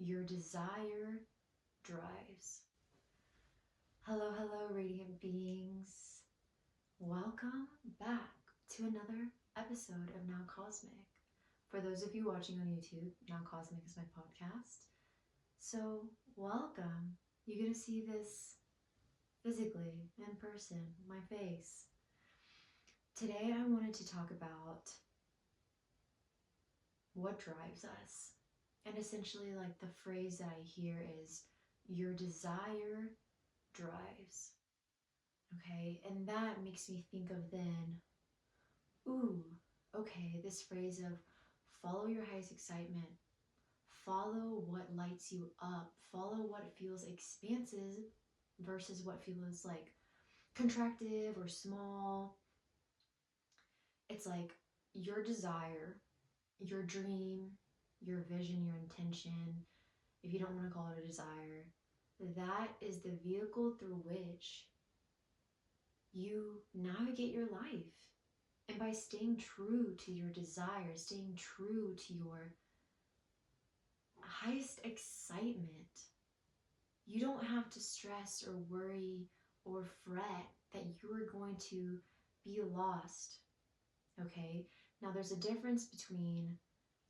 Your desire drives. Hello, radiant beings. Welcome back to another episode of Now Cosmic. For those of you watching on YouTube, Now Cosmic is my podcast. So, welcome. You're going to see this physically, in person, my face. Today I wanted to talk about what drives us. And essentially, like, the phrase that I hear is, your desire drives. Okay, and that makes me think of then, this phrase of follow your highest excitement, follow what lights you up, follow what feels expansive versus what feels like contractive or small. It's like your desire, your dream, your vision, your intention, if you don't want to call it a desire, that is the vehicle through which you navigate your life. And by staying true to your desire, staying true to your highest excitement, you don't have to stress or worry or fret that you are going to be lost. Okay? Now there's a difference between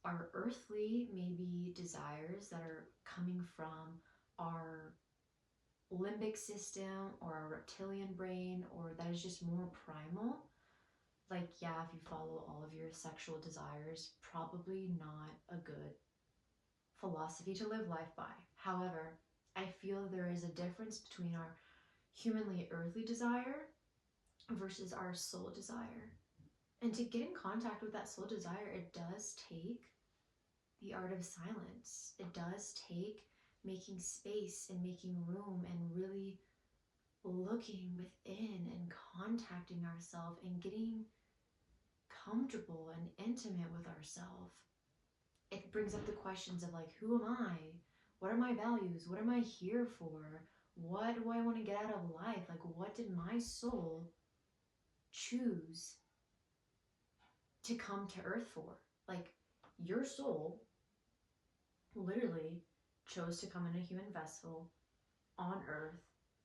our earthly, maybe, desires that are coming from our limbic system or our reptilian brain, or that is just more primal. Like, yeah, if you follow all of your sexual desires, probably not a good philosophy to live life by. However, I feel there is a difference between our humanly earthly desire versus our soul desire. And to get in contact with that soul desire, it does take the art of silence. It does take making space and making room and really looking within and contacting ourselves and getting comfortable and intimate with ourselves. It brings up the questions of, like, who am I? What are my values? What am I here for? What do I want to get out of life? Like, what did my soul choose to come to earth for? Like, your soul literally chose to come in a human vessel on earth,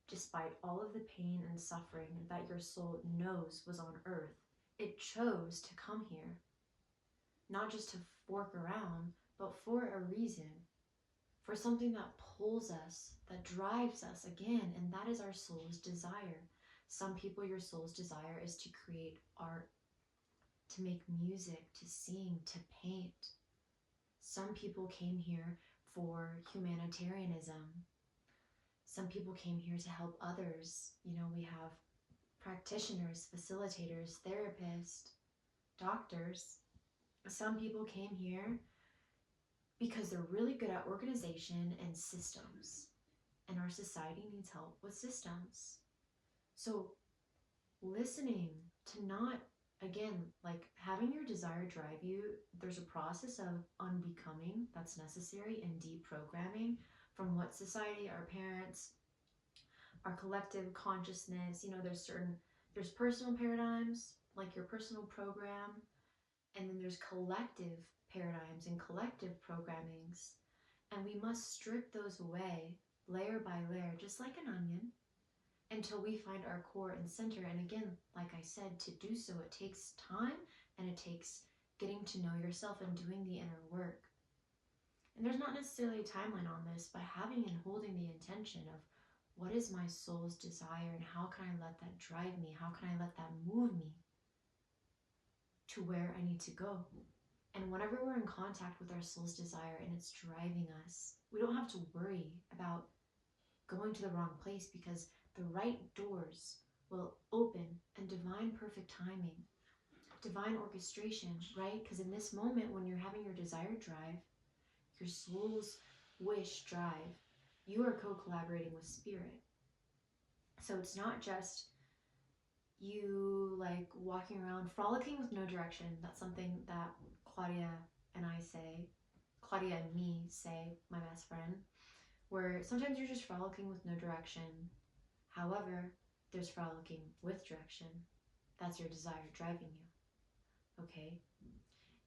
despite all of the pain and suffering that your soul knows was on earth. It chose to come here, not just to fork around, but for a reason, for something that pulls us, that drives us again, and that is our soul's desire. Some people, your soul's desire is to create art, to make music, to sing, to paint. Some people came here for humanitarianism. Some people came here to help others. You know, we have practitioners, facilitators, therapists, doctors. Some people came here because they're really good at organization and systems. And our society needs help with systems. So listening to not, again, like, having your desire drive you, there's a process of unbecoming that's necessary, and deprogramming from what society, our parents, our collective consciousness, you know, there's personal paradigms, like your personal program, and then there's collective paradigms and collective programmings. And we must strip those away layer by layer, just like an onion, until we find our core and center. And again, like I said, to do so, it takes time, and it takes getting to know yourself and doing the inner work. And there's not necessarily a timeline on this, but having and holding the intention of, what is my soul's desire, and how can I let that drive me? How can I let that move me to where I need to go? And whenever we're in contact with our soul's desire and it's driving us, we don't have to worry about going to the wrong place, because the right doors will open in divine perfect timing, divine orchestration, right? Because in this moment, when you're having your desire drive, your soul's wish drive, you are co-collaborating with spirit. So it's not just you, like, walking around frolicking with no direction. That's something that Claudia and me say, my best friend, where sometimes you're just frolicking with no direction. However, there's frolicking with direction. That's your desire driving you. Okay?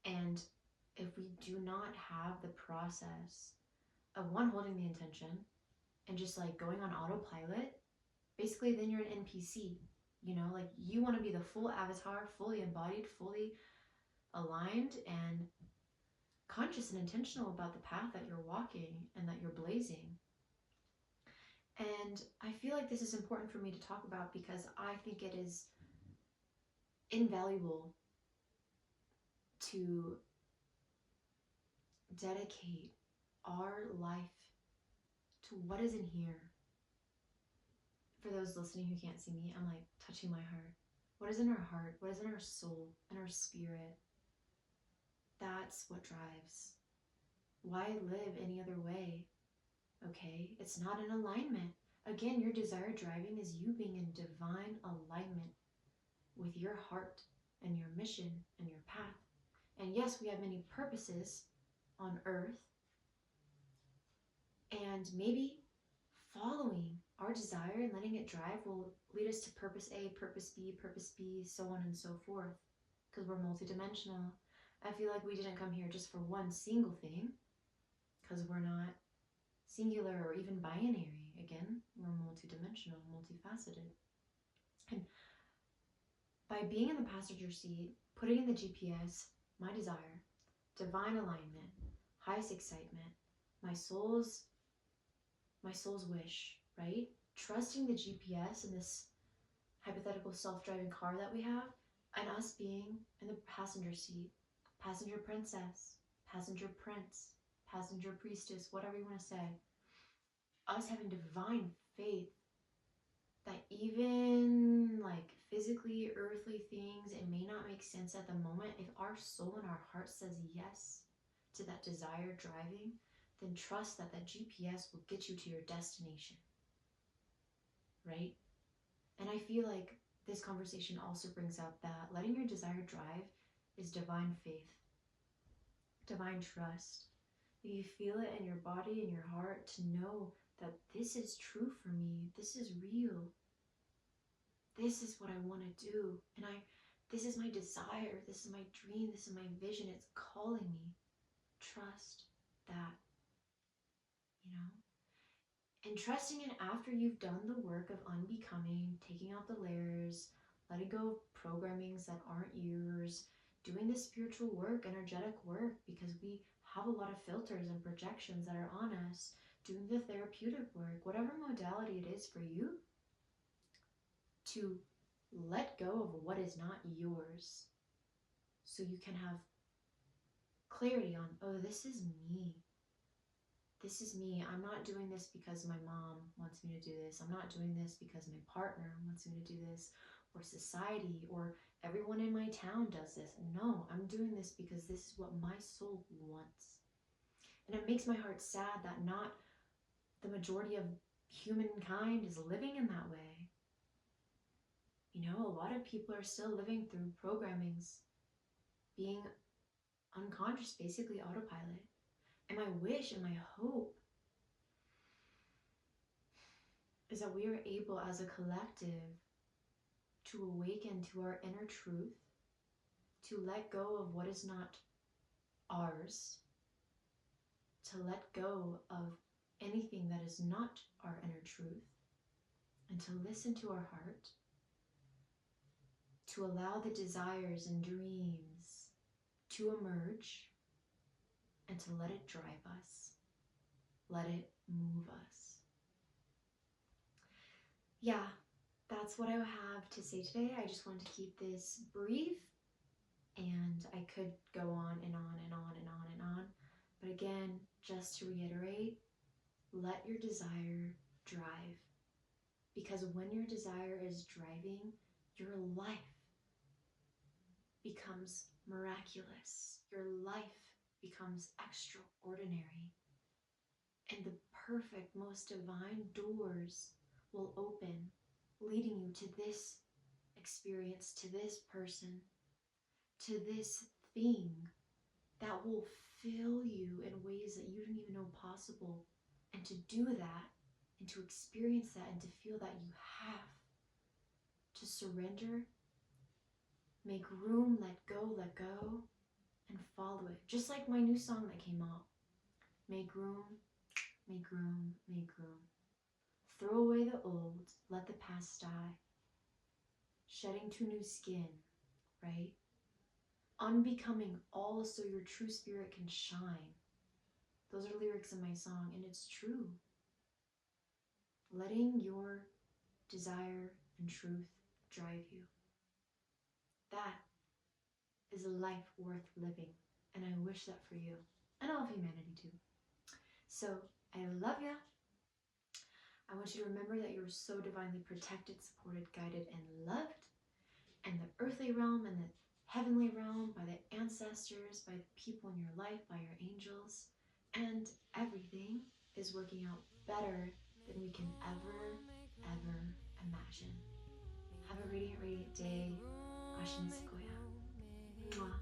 And if we do not have the process of one, holding the intention and just like going on autopilot, basically then you're an NPC. You know, like you want to be the full avatar, fully embodied, fully aligned, and conscious and intentional about the path that you're walking and that you're blazing. And I feel like this is important for me to talk about because I think it is invaluable to dedicate our life to what is in here. For those listening who can't see me, I'm like touching my heart. What is in our heart? What is in our soul and our spirit? That's what drives. Why live any other way? Okay, it's not in alignment. Again, your desire driving is you being in divine alignment with your heart and your mission and your path. And yes, we have many purposes on earth, and maybe following our desire and letting it drive will lead us to purpose A, purpose B, so on and so forth, because we're multidimensional. I feel like we didn't come here just for one single thing, because we're not singular or even binary. Again, we're multidimensional, multifaceted. And by being in the passenger seat, putting in the GPS, my desire, divine alignment, highest excitement, my soul's wish, right? Trusting the GPS and this hypothetical self-driving car that we have, and us being in the passenger seat, passenger princess, passenger prince, passenger priestess, whatever you want to say. Us having divine faith that even like physically earthly things, it may not make sense at the moment. If our soul and our heart says yes to that desire driving, then trust that that GPS will get you to your destination, right? And I feel like this conversation also brings up that letting your desire drive is divine faith, divine trust. You feel it in your body and your heart to know that this is true for me, this is real, this is what I want to do, and this is my desire, this is my dream, this is my vision, it's calling me. Trust that, you know? And trusting it after you've done the work of unbecoming, taking out the layers, letting go of programmings that aren't yours, doing the spiritual work, energetic work, because we have a lot of filters and projections that are on us, doing the therapeutic work, whatever modality it is for you, to let go of what is not yours so you can have clarity on, oh, this is me. This is me. I'm not doing this because my mom wants me to do this. I'm not doing this because my partner wants me to do this, or society, or everyone in my town does this. No, I'm doing this because this is what my soul wants. And it makes my heart sad that not the majority of humankind is living in that way. You know, a lot of people are still living through programmings, being unconscious, basically autopilot. And my wish and my hope is that we are able as a collective to awaken to our inner truth, to let go of what is not ours, to let go of anything that is not our inner truth, and to listen to our heart, to allow the desires and dreams to emerge, and to let it drive us, let it move us. Yeah, that's what I have to say today. I just wanted to keep this brief, and I could go on and on and on and on and on. But again, just to reiterate, let your desire drive. Because when your desire is driving, your life becomes miraculous. Your life becomes extraordinary. And the perfect, most divine doors will open, leading you to this experience, to this person, to this thing that will fill you in ways that you didn't even know possible. And to do that, and to experience that, and to feel that, you have to surrender, make room, let go, and follow it. Just like my new song that came out, make room, make room, make room. Throw away the old, let the past die. Shedding to new skin, right? Unbecoming all so your true spirit can shine. Those are lyrics in my song, and it's true. Letting your desire and truth drive you. That is a life worth living, and I wish that for you, and all of humanity too. So, I love ya. I want you to remember that you're so divinely protected, supported, guided, and loved, and the earthly realm and the heavenly realm, by the ancestors, by the people in your life, by your angels, and everything is working out better than we can ever, ever imagine. Have a radiant, radiant day. Ashin Sequoia. Mwah.